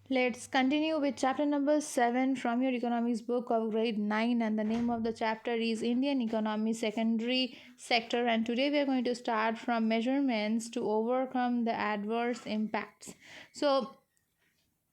Let's continue with chapter number 7 from your economics book of grade 9, and the name of the chapter is Indian Economy Secondary Sector. And today we are going to start from measurements to overcome the adverse impacts. So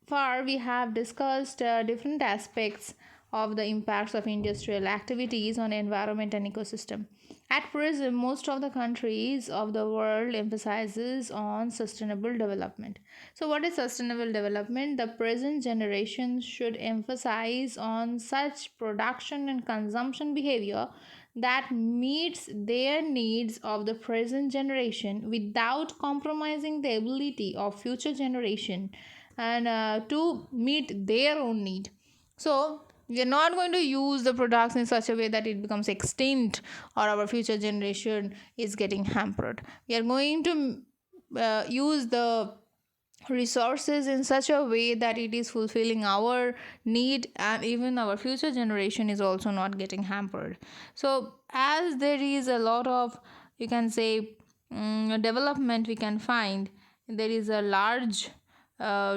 far we have discussed different aspects of the impacts of industrial activities on environment and ecosystem. At present, most of the countries of the world emphasizes on sustainable development. So what is sustainable development? The present generation should emphasize on such production and consumption behavior that meets their needs of the present generation without compromising the ability of future generation and to meet their own need. So we are not going to use the products in such a way that it becomes extinct or our future generation is getting hampered. We are going to use the resources in such a way that it is fulfilling our need, and even our future generation is also not getting hampered. So as there is a lot of, you can say, development we can find, there is a large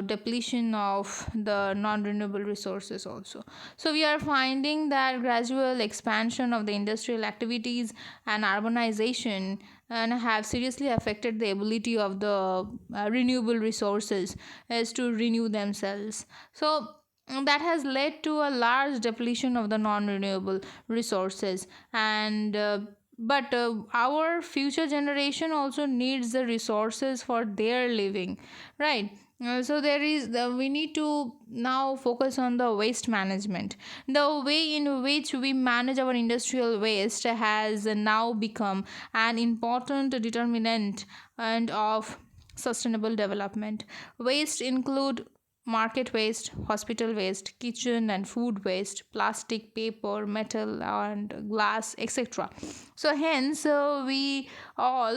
depletion of the non-renewable resources also. So we are finding that gradual expansion of the industrial activities and urbanization and have seriously affected the ability of the renewable resources as to renew themselves. So that has led to a large depletion of the non-renewable resources, and but our future generation also needs the resources for their living, right? So there is we need to now focus on the waste management. The way in which we manage our industrial waste has now become an important determinant and of sustainable development. Waste include market waste, hospital waste, kitchen and food waste, plastic, paper, metal, and glass, etc. So, hence, we all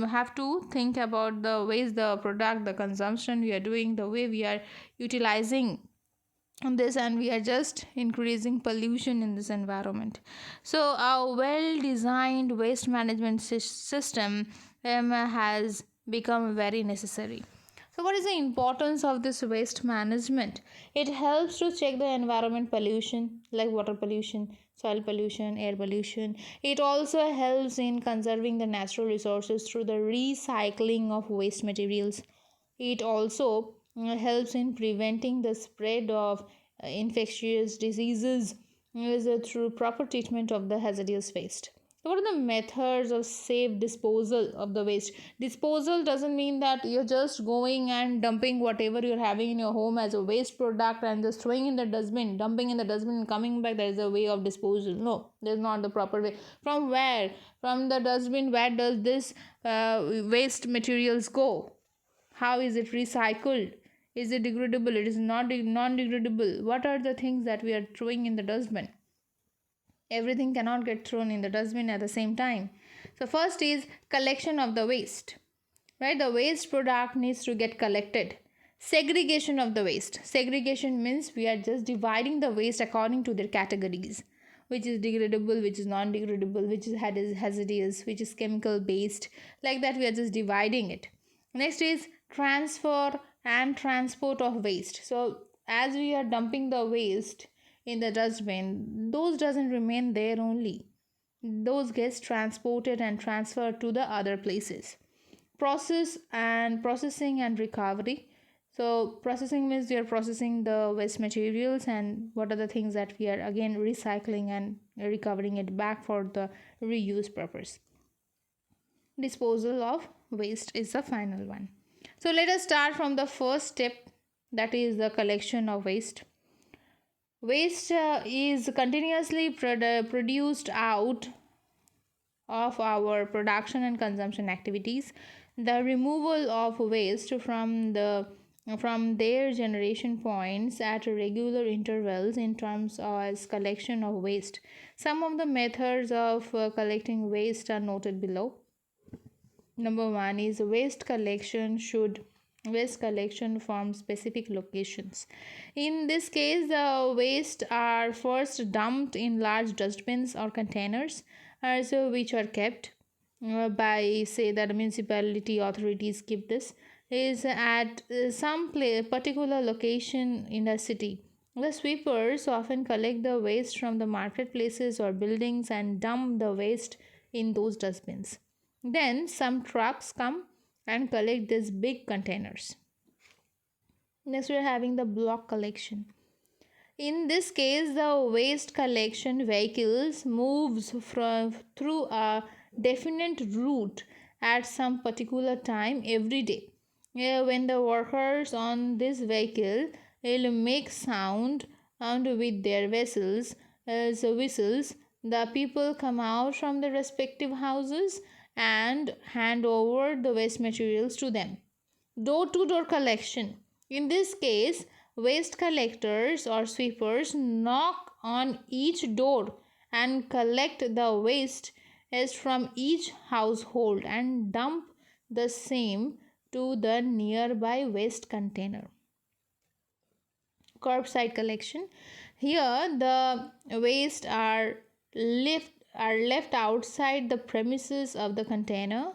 have to think about the waste, the product, the consumption we are doing, the way we are utilizing this, and we are just increasing pollution in this environment. So a well designed waste management system has become very necessary. So what is the importance of this waste management? It helps to check the environment pollution like water pollution, soil pollution, air pollution. It also helps in conserving the natural resources through the recycling of waste materials. It also helps in preventing the spread of infectious diseases through proper treatment of the hazardous waste. So what are the methods of safe disposal of the waste? Disposal doesn't mean that you're just going and dumping whatever you're having in your home as a waste product and just throwing in the dustbin, dumping in the dustbin and coming back. There is a way of disposal. No, there's not the proper way. From where? From the dustbin, where does this waste materials go? How is it recycled? Is it degradable? It is not non-degradable. What are the things that we are throwing in the dustbin? Everything cannot get thrown in the dustbin at the same time. So first is collection of the waste. Right? The waste product needs to get collected. Segregation of the waste. Segregation means we are just dividing the waste according to their categories, which is degradable, which is non-degradable, which is hazardous, which is chemical based. Like that we are just dividing it. Next is transfer and transport of waste. So as we are dumping the waste in the dustbin, those doesn't remain there only. Those gets transported and transferred to the other places. Processing and recovery. So processing means we are processing the waste materials, and what are the things that we are again recycling and recovering it back for the reuse purpose. Disposal of waste is the final one. So let us start from the first step, that is the collection of waste. Waste is continuously produced out of our production and consumption activities. The removal of waste from their generation points at regular intervals in terms as collection of waste. Some of the methods of collecting waste are noted below. Number one is waste collection from specific locations. In this case, the waste are first dumped in large dustbins or containers, which are kept by, say, that municipality authorities keep this, is at some particular location in the city. The sweepers often collect the waste from the marketplaces or buildings and dump the waste in those dustbins. Then some trucks come and collect these big containers. Next, we are having the block collection. In this case, the waste collection vehicles moves through a definite route at some particular time every day. When the workers on this vehicle will make sound and with their vessels as whistles, the people come out from the respective houses and hand over the waste materials to them. Door to door collection. In this case, waste collectors or sweepers knock on each door and collect the waste as from each household and dump the same to the nearby waste container. Curbside collection. Here the waste are left outside the premises of the container,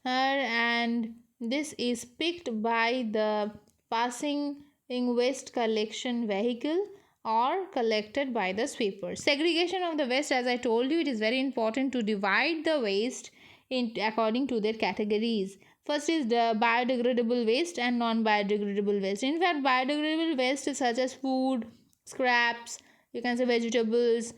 and this is picked by the passing waste collection vehicle or collected by the sweeper. Segregation of the waste, as I told you, it is very important to divide the waste in according to their categories. First is the biodegradable waste and non-biodegradable waste. In fact, biodegradable waste is such as food, scraps, you can say vegetables,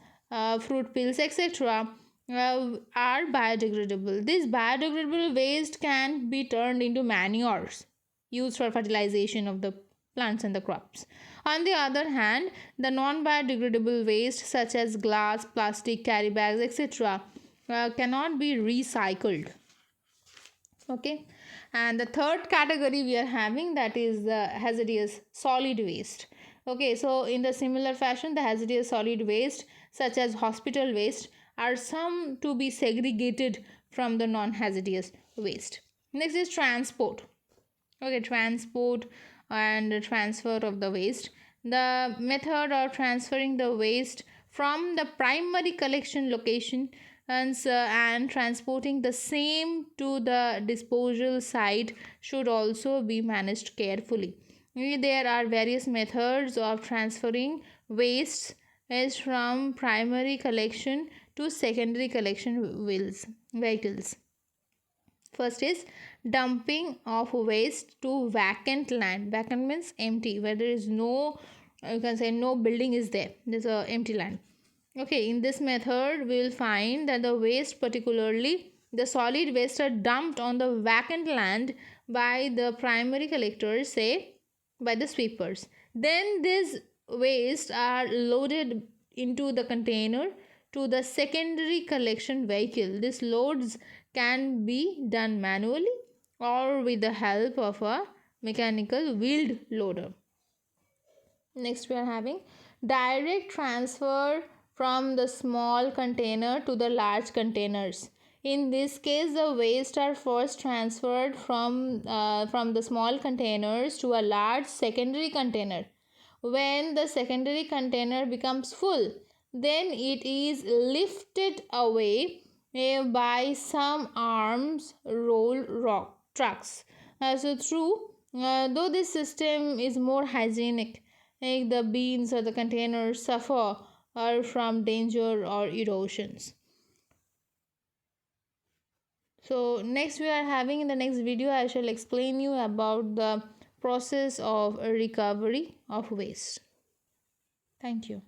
fruit peels, etc. Are biodegradable. This biodegradable waste can be turned into manures used for fertilization of the plants and the crops. On the other hand, the non-biodegradable waste such as glass, plastic, carry bags, etc. Cannot be recycled. Okay, and the third category we are having, that is the hazardous solid waste. Okay, so in the similar fashion, the hazardous solid waste such as hospital waste are some to be segregated from the non-hazardous waste. Next is transport. Okay, transport and transfer of the waste. The method of transferring the waste from the primary collection location and transporting the same to the disposal site should also be managed carefully. There are various methods of transferring wastes as from primary collection to secondary collection vehicles. First is dumping of waste to vacant land. Vacant means empty, where there is no, you can say, no building is there. There's a empty land. Okay, in this method, we will find that the waste, particularly the solid waste, are dumped on the vacant land by the primary collectors, say by the sweepers. Then these waste are loaded into the container to the secondary collection vehicle. These loads can be done manually or with the help of a mechanical wheeled loader. Next, we are having direct transfer from the small container to the large containers. In this case, the waste are first transferred from the small containers to a large secondary container. When the secondary container becomes full, then it is lifted away by some arms roll rock trucks. So true, though this system is more hygienic, the beans or the containers suffer from danger or erosions. So next we are having, in the next video I shall explain you about the process of recovery of waste. Thank you.